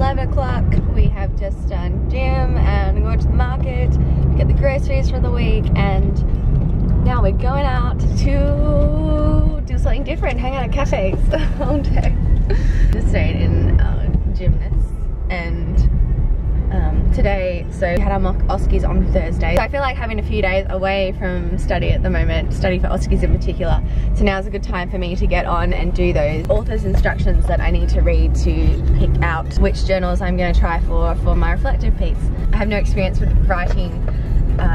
11 o'clock. We have just done gym and go to the market, get the groceries for the week, and now we're going out to do something different, hang out at cafes all day. Just stayed in Gymnast, and today, so we had our mock OSCEs on Thursday. So I feel like having a few days away from study at the moment, study for OSCEs in particular. So now's a good time for me to get on and do those author's instructions that I need to read to pick out which journals I'm going to try for my reflective piece. I have no experience with writing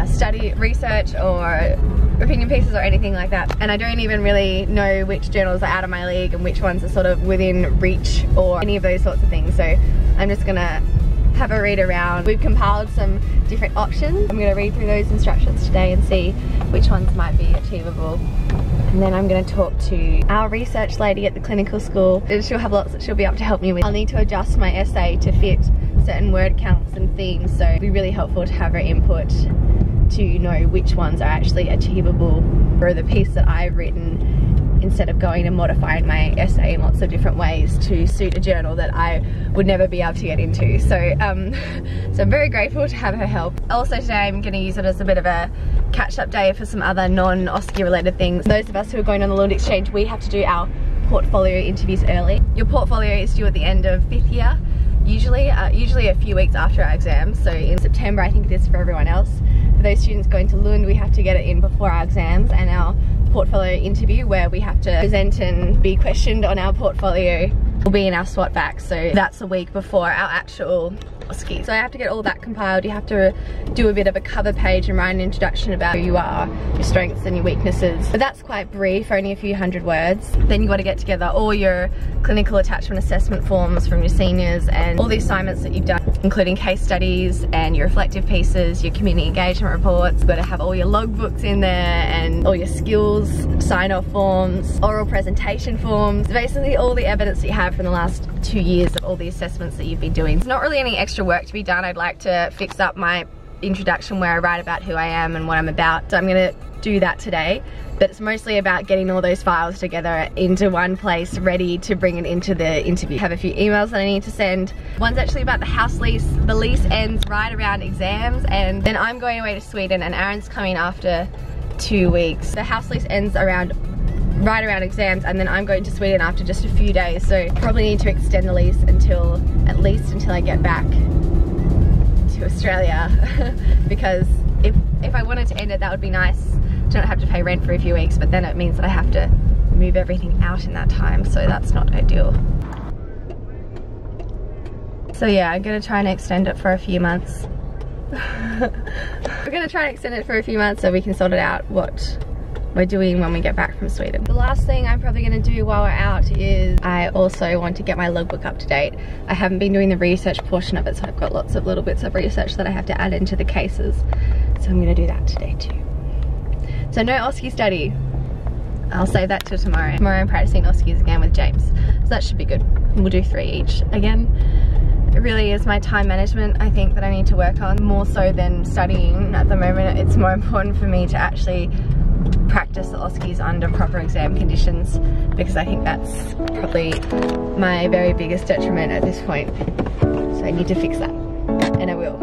study research or opinion pieces or anything like that, and I don't even really know which journals are out of my league and which ones are sort of within reach or any of those sorts of things. So I'm just gonna have a read around. We've compiled some different options. I'm gonna read through those instructions today and see which ones might be achievable. And then I'm gonna talk to our research lady at the clinical school. She'll have lots that she'll be able to help me with. I'll need to adjust my essay to fit certain word counts and themes, so it'd be really helpful to have her input to know which ones are actually achievable for the piece that I've written, instead of going and modifying my essay in lots of different ways to suit a journal that I would never be able to get into. So, so I'm very grateful to have her help. Also today I'm going to use it as a bit of a catch-up day for some other non-OSCE related things. Those of us who are going on the Lund Exchange, we have to do our portfolio interviews early. Your portfolio is due at the end of 5th year, usually a few weeks after our exams. So in September, I think it is for everyone else. For those students going to Lund, we have to get it in before our exams, and our portfolio interview, where we have to present and be questioned on our portfolio, will be in our SWOT back. So that's a week before our actual OSCE. So I have to get all that compiled. You have to do a bit of a cover page and write an introduction about who you are, your strengths and your weaknesses. But that's quite brief, only a few hundred words. Then you've got to get together all your clinical attachment assessment forms from your seniors and all the assignments that you've done, including case studies and your reflective pieces, your community engagement reports. You've got to have all your logbooks in there and all your skills sign-off forms, oral presentation forms, basically all the evidence that you have from the last 2 years of all the assessments that you've been doing. It's not really any extra work to be done. I'd like to fix up my introduction where I write about who I am and what I'm about. So I'm gonna do that today, but it's mostly about getting all those files together into one place, ready to bring it into the interview. I have a few emails that I need to send. One's actually about the house lease. The lease ends right around exams, and then I'm going away to Sweden and Aaron's coming after 2 weeks. The house lease ends right around exams, and then I'm going to Sweden after just a few days, so probably need to extend the lease at least until I get back to Australia because if I wanted to end it, that would be nice. I don't have to pay rent for a few weeks, but then it means that I have to move everything out in that time, so that's not ideal. So yeah, I'm gonna try and extend it for a few months. We're gonna try and extend it for a few months so we can sort it out what we're doing when we get back from Sweden. The last thing I'm probably going to do while we're out is I also want to get my logbook up to date. I haven't been doing the research portion of it, so I've got lots of little bits of research that I have to add into the cases. So I'm going to do that today too. So no OSCE study. I'll save that till tomorrow. Tomorrow I'm practicing OSCEs again with James, so that should be good. We'll do 3 each again. It really is my time management, I think, that I need to work on more so than studying at the moment. It's more important for me to actually practice the OSCEs under proper exam conditions, because I think that's probably my very biggest detriment at this point. So I need to fix that, and I will.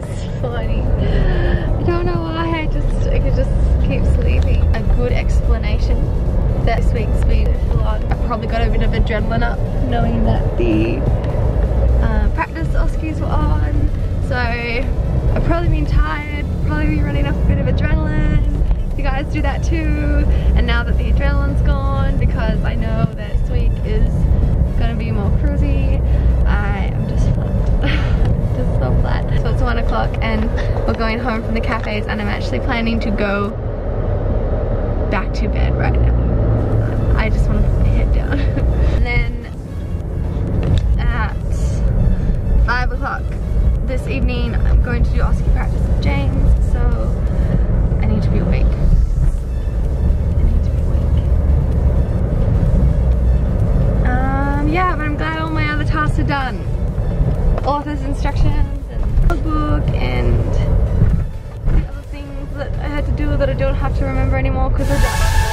this morning. I don't know why, I could just keep sleeping. A good explanation that this week's been full on. I probably got a bit of adrenaline up knowing that the practice Oskies were on. So I've probably been tired, probably been running off a bit of adrenaline. You guys do that too. And now that the adrenaline's gone, because I know that this week is gonna be more cruisy, I am just flat. Just so flat. So it's 1 o'clock and we're going home from the cafes, and I'm actually planning to go back to bed right now. I just want to put my head down. And then at 5 o'clock this evening, I'm going to do Oski practice with James, so I need to be awake. Yeah, but I'm glad all my other tasks are done. Author's instructions and book and the other things that I had to do that I don't have to remember anymore because they're done.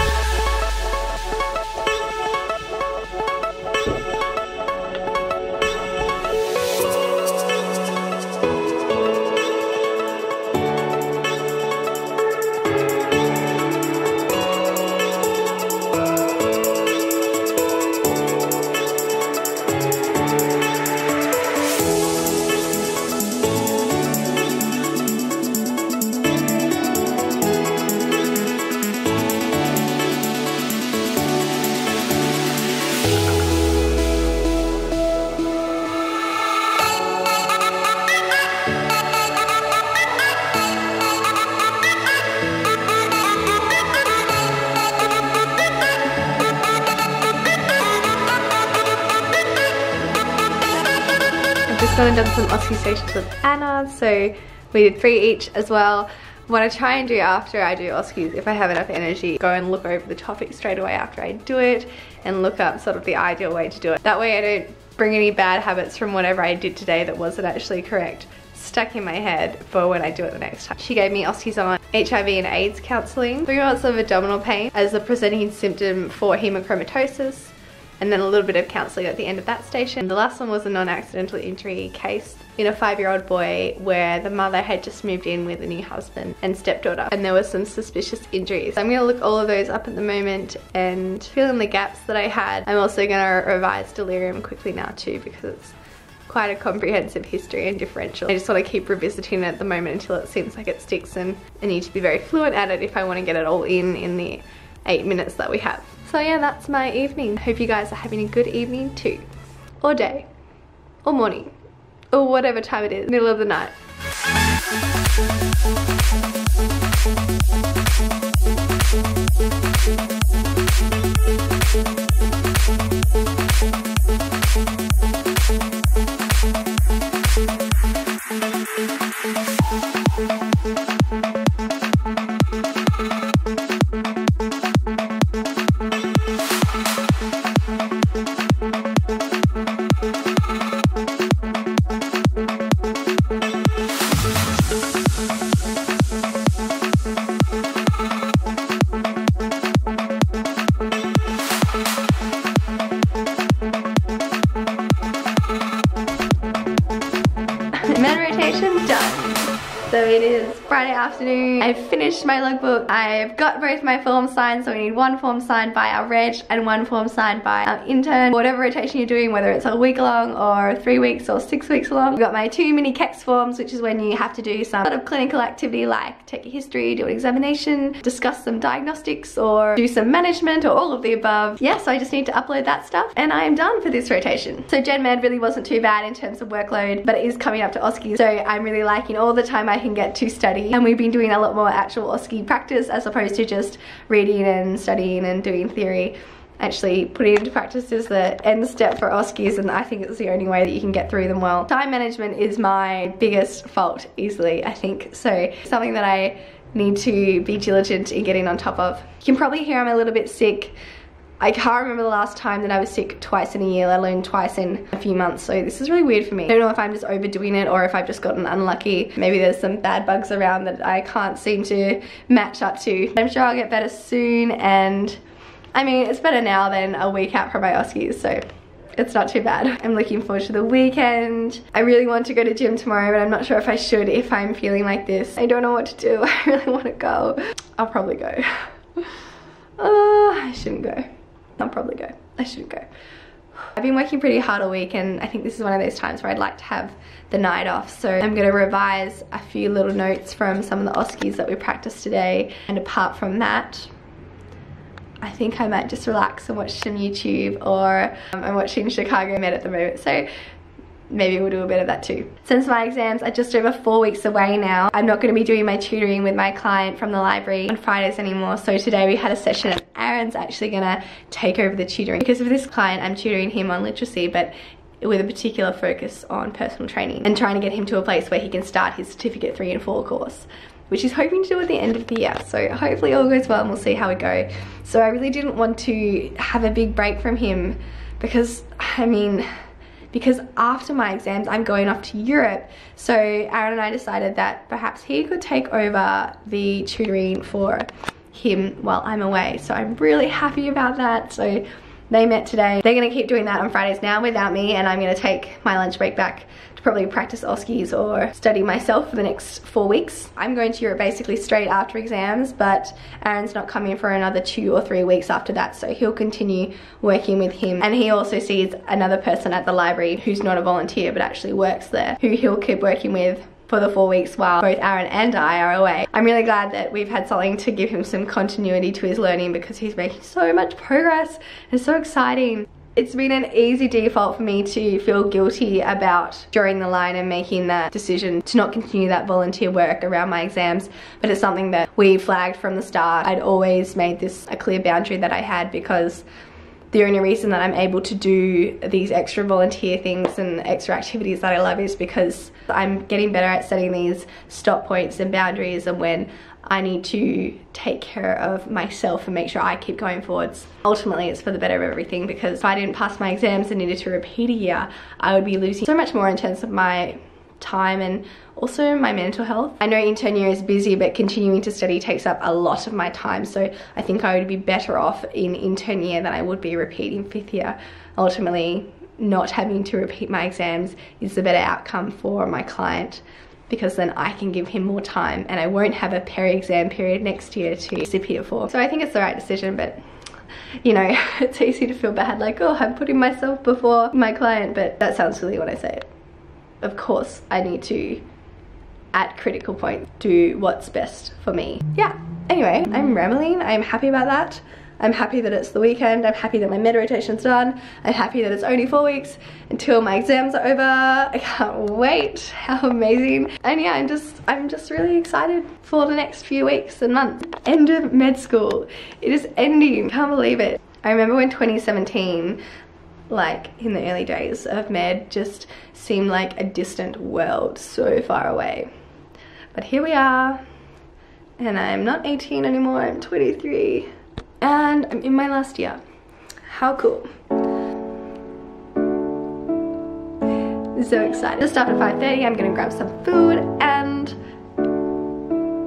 Gone and done some Oski stations with Anna, so we did 3 each as well. What I try and do after I do Oskis, if I have enough energy, go and look over the topic straight away after I do it and look up sort of the ideal way to do it. That way I don't bring any bad habits from whatever I did today that wasn't actually correct stuck in my head for when I do it the next time. She gave me Oskis on HIV and AIDS counselling, 3 months of abdominal pain as a presenting symptom for hemochromatosis, and then a little bit of counselling at the end of that station. The last one was a non-accidental injury case in a 5-year-old boy where the mother had just moved in with a new husband and stepdaughter, and there was some suspicious injuries. So I'm gonna look all of those up at the moment and fill in the gaps that I had. I'm also gonna revise delirium quickly now too, because it's quite a comprehensive history and differential. I just want to keep revisiting it at the moment until it seems like it sticks, and I need to be very fluent at it if I want to get it all in the 8 minutes that we have. So yeah, that's my evening. Hope you guys are having a good evening too. Or day. Or morning. Or whatever time it is. Middle of the night. Med rotation done. So it is Friday afternoon. I've finished my logbook. I've got both my forms signed, so we need 1 form signed by our reg and 1 form signed by our intern. Whatever rotation you're doing, whether it's a week long or 3 weeks or 6 weeks long. I've got my 2 mini KEX forms, which is when you have to do some sort of clinical activity like take a history, do an examination, discuss some diagnostics, or do some management, or all of the above. Yeah, so I just need to upload that stuff and I am done for this rotation. So Gen Med really wasn't too bad in terms of workload, but it is coming up to Oski, so I'm really liking all the time I can get to study, and we've been doing a lot more actual Oski practice as opposed to just reading and studying and doing theory. Actually putting into practice is the end step for Oskis, and I think it's the only way that you can get through them well. Time management is my biggest fault easily, I think, so something that I need to be diligent in getting on top of. You can probably hear I'm a little bit sick. I can't remember the last time that I was sick twice in a year, let alone twice in a few months, so this is really weird for me. I don't know if I'm just overdoing it or if I've just gotten unlucky. Maybe there's some bad bugs around that I can't seem to match up to. I'm sure I'll get better soon, and I mean, it's better now than a week out from my Oskis, so it's not too bad. I'm looking forward to the weekend. I really want to go to gym tomorrow, but I'm not sure if I should if I'm feeling like this. I don't know what to do. I really want to go. I'll probably go. I shouldn't go. I'll probably go. I shouldn't go. I've been working pretty hard all week, and I think this is one of those times where I'd like to have the night off. So I'm going to revise a few little notes from some of the Oskies that we practiced today. And apart from that, I think I might just relax and watch some YouTube, or I'm watching Chicago Med at the moment. So maybe we'll do a bit of that too. Since my exams are just over 4 weeks away now, I'm not going to be doing my tutoring with my client from the library on Fridays anymore. So today we had a session and Aaron's actually going to take over the tutoring. Because of this client, I'm tutoring him on literacy, but with a particular focus on personal training and trying to get him to a place where he can start his certificate 3 and 4 course, which he's hoping to do at the end of the year. So hopefully all goes well and we'll see how we go. So I really didn't want to have a big break from him because, because after my exams, I'm going off to Europe. So Aaron and I decided that perhaps he could take over the tutoring for him while I'm away. So I'm really happy about that. So they met today. They're gonna keep doing that on Fridays now without me, and I'm gonna take my lunch break back to probably practice Oskies or study myself for the next 4 weeks. I'm going to Europe basically straight after exams, but Aaron's not coming for another 2 or 3 weeks after that, so he'll continue working with him. And he also sees another person at the library who's not a volunteer but actually works there, who he'll keep working with for the 4 weeks while both Aaron and I are away. I'm really glad that we've had something to give him some continuity to his learning, because he's making so much progress. It's so exciting. It's been an easy default for me to feel guilty about drawing the line and making that decision to not continue that volunteer work around my exams, but it's something that we flagged from the start. I'd always made this a clear boundary that I had, because the only reason that I'm able to do these extra volunteer things and extra activities that I love is because I'm getting better at setting these stop points and boundaries, and when I need to take care of myself and make sure I keep going forwards. Ultimately, it's for the better of everything, because if I didn't pass my exams and needed to repeat a year, I would be losing so much more in terms of my time and also my mental health. I know intern year is busy, but continuing to study takes up a lot of my time, so I think I would be better off in intern year than I would be repeating 5th year. Ultimately, not having to repeat my exams is the better outcome for my client, because then I can give him more time and I won't have a peri-exam period next year to sit here for. So I think it's the right decision, but you know, it's easy to feel bad, like, oh, I'm putting myself before my client, but that sounds silly when I say it. Of course, I need to, at critical points, do what's best for me. Yeah, anyway, I'm rambling. I'm happy about that. I'm happy that it's the weekend. I'm happy that my med rotation's done. I'm happy that it's only 4 weeks until my exams are over. I can't wait. How amazing. And yeah, I'm just really excited for the next few weeks and months. End of med school. It is ending. Can't believe it. I remember when 2017, like in the early days of med, just seemed like a distant world, so far away. But here we are, and I'm not 18 anymore, I'm 23. And I'm in my last year. How cool. So excited. Just after 5:30, I'm gonna grab some food and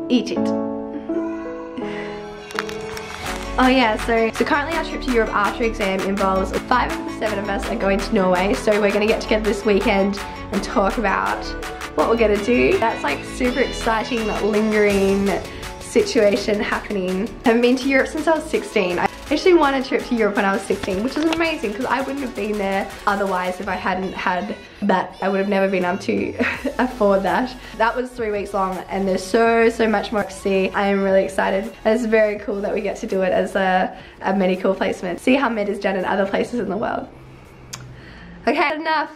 eat it. Oh yeah, so currently our trip to Europe after exam involves 5 of the 7 of us are going to Norway. So we're gonna get together this weekend and talk about what we're gonna do. That's like super exciting, that lingering situation happening. I haven't been to Europe since I was 16. I actually won a trip to Europe when I was 16, which is amazing because I wouldn't have been there otherwise if I hadn't had that. I would have never been able to afford that. That was 3 weeks long and there's so much more to see. I am really excited. And it's very cool that we get to do it as a medical placement. See how med is done in other places in the world. Okay, enough.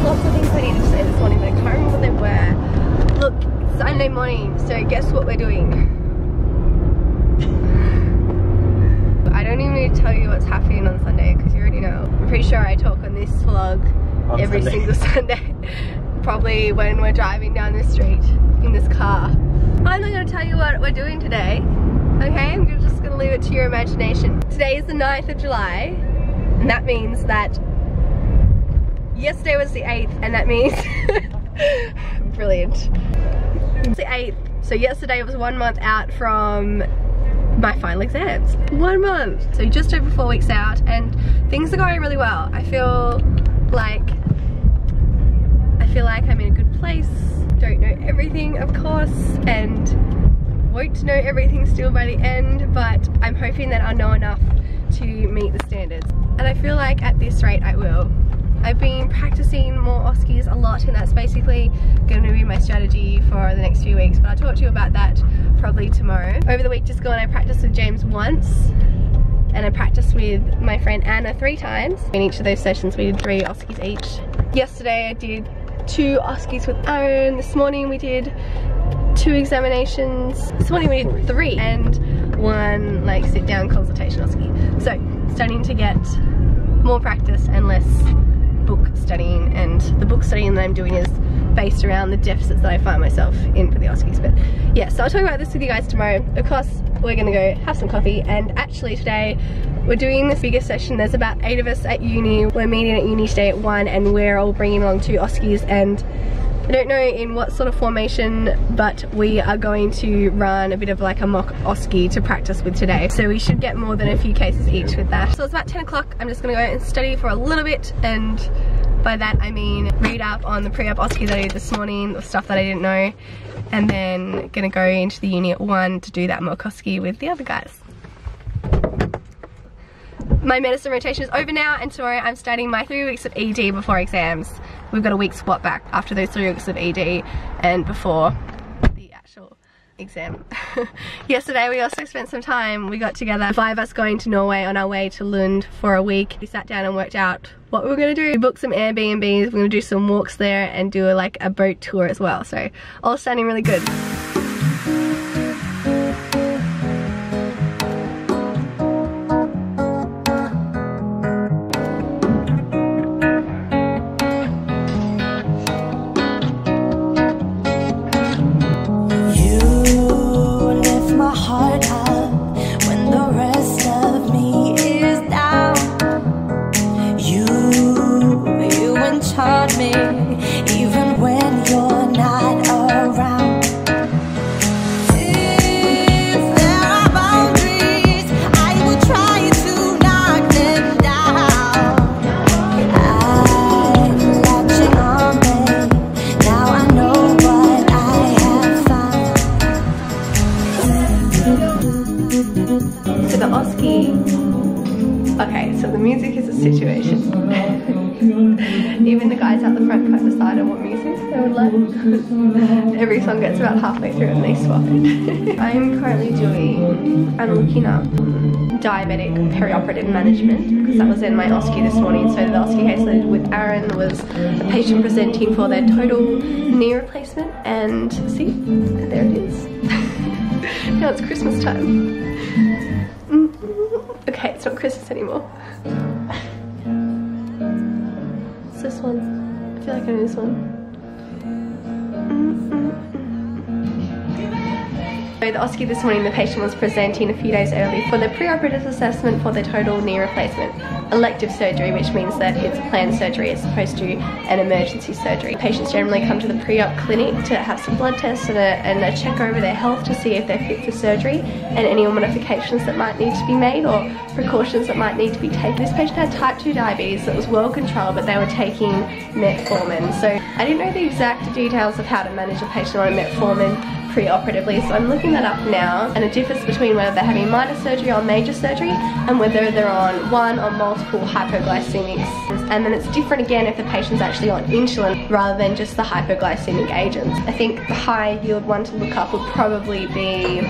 Lots of things I need to say this morning, but I can't remember what they were. Look, it's Sunday morning, so guess what we're doing? I don't even need to tell you what's happening on Sunday because you already know. I'm pretty sure I talk on this vlog every single Sunday. Probably when we're driving down the street in this car. I'm not going to tell you what we're doing today, okay? I'm just going to leave it to your imagination. Today is the 9th of July, and that means that yesterday was the 8th, and that means brilliant. It's the 8th, So yesterday was 1 month out from my final exams. 1 month. So just over 4 weeks out, and things are going really well. I feel like I'm in a good place. Don't know everything, of course, and won't know everything still by the end, but I'm hoping that I'll know enough to meet the standards. And I feel like at this rate I will. I've been practicing more Oskies a lot, and that's basically going to be my strategy for the next few weeks, but I'll talk to you about that probably tomorrow. Over the week just gone, I practiced with James once, and I practiced with my friend Anna 3 times. In each of those sessions we did 3 Oskies each. Yesterday I did 2 Oskies with Aaron. This morning we did 2 examinations. This morning we did 3 and 1 like sit down consultation Oskie. So starting to get more practice and less book studying, and the book studying that I'm doing is based around the deficits that I find myself in for the Oskies. But yeah, so I'll talk about this with you guys tomorrow. Of course, we're gonna go have some coffee, and actually today we're doing this bigger session. There's about 8 of us at uni. We're meeting at uni today at 1, and we're all bringing along 2 Oskies, and I don't know in what sort of formation, but we are going to run a bit of like a mock Oskie to practice with today. So we should get more than a few cases each with that. So it's about 10 o'clock. I'm just gonna go and study for a little bit, and by that I mean read up on the pre-op Oskie that I did this morning, the stuff that I didn't know, and then gonna go into the uni at 1 to do that mock Oskie with the other guys. My medicine rotation is over now, and tomorrow I'm starting my 3 weeks of ED before exams. We've got a week swap back after those 3 weeks of ED and before the actual exam. Yesterday we also spent some time, we got together, 5 of us going to Norway on our way to Lund for a week. We sat down and worked out what we were going to do. We booked some Airbnbs, we're going to do some walks there and do like a boat tour as well. So all sounding really good. Okay, so the music is a situation. Even the guys at the front can't decide on what music they would like. Every song gets about halfway through and they swap it. I'm currently looking up diabetic perioperative management, because that was in my Oskie this morning. So the Oskie case that I did with Aaron was a patient presenting for their total knee replacement, and see, there it is. Now it's Christmas time. Okay, it's not Christmas anymore. It's this one. I feel like I know this one. So the Oskie this morning, the patient was presenting a few days early for the preoperative assessment for their total knee replacement. Elective surgery, which means that it's a planned surgery as opposed to an emergency surgery. Patients generally come to the pre-op clinic to have some blood tests and a check over their health to see if they're fit for surgery and any modifications that might need to be made or precautions that might need to be taken. This patient had type 2 diabetes that was well controlled, but they were taking metformin. So I didn't know the exact details of how to manage a patient on a metformin pre-operatively, so I'm looking that up now, and it differs between whether they're having minor surgery or major surgery and whether they're on 1 or multiple hypoglycemics. And then it's different again if the patient's actually on insulin rather than just the hypoglycemic agents. I think the high yield one to look up would probably be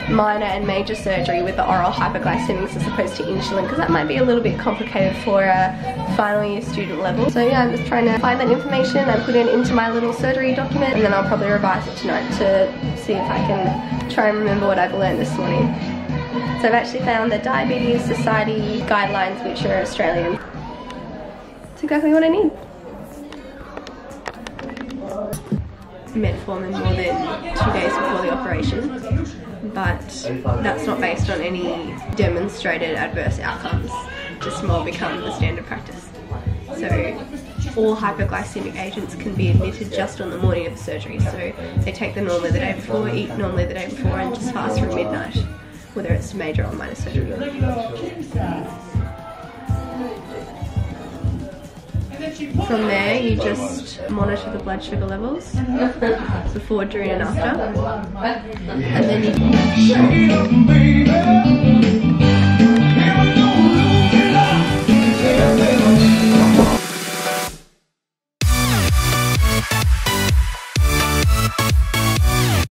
minor and major surgery with the oral hypoglycemics as opposed to insulin, because that might be a little bit complicated for a final year student level. So yeah, I'm just trying to find that information and put it into my little surgery document, and then I'll probably revise it tonight to see if I can try and remember what I've learned this morning. So I've actually found the Diabetes Society guidelines, which are Australian. It's exactly what I need. Metformin more than 2 days before the operation, but that's not based on any demonstrated adverse outcomes, just more become the standard practice. So all hypoglycemic agents can be admitted just on the morning of the surgery. So they take them normally the day before, eat normally the day before, and just fast from midnight, whether it's major or minor surgery. From there, you just monitor the blood sugar levels before, during, and after, and then you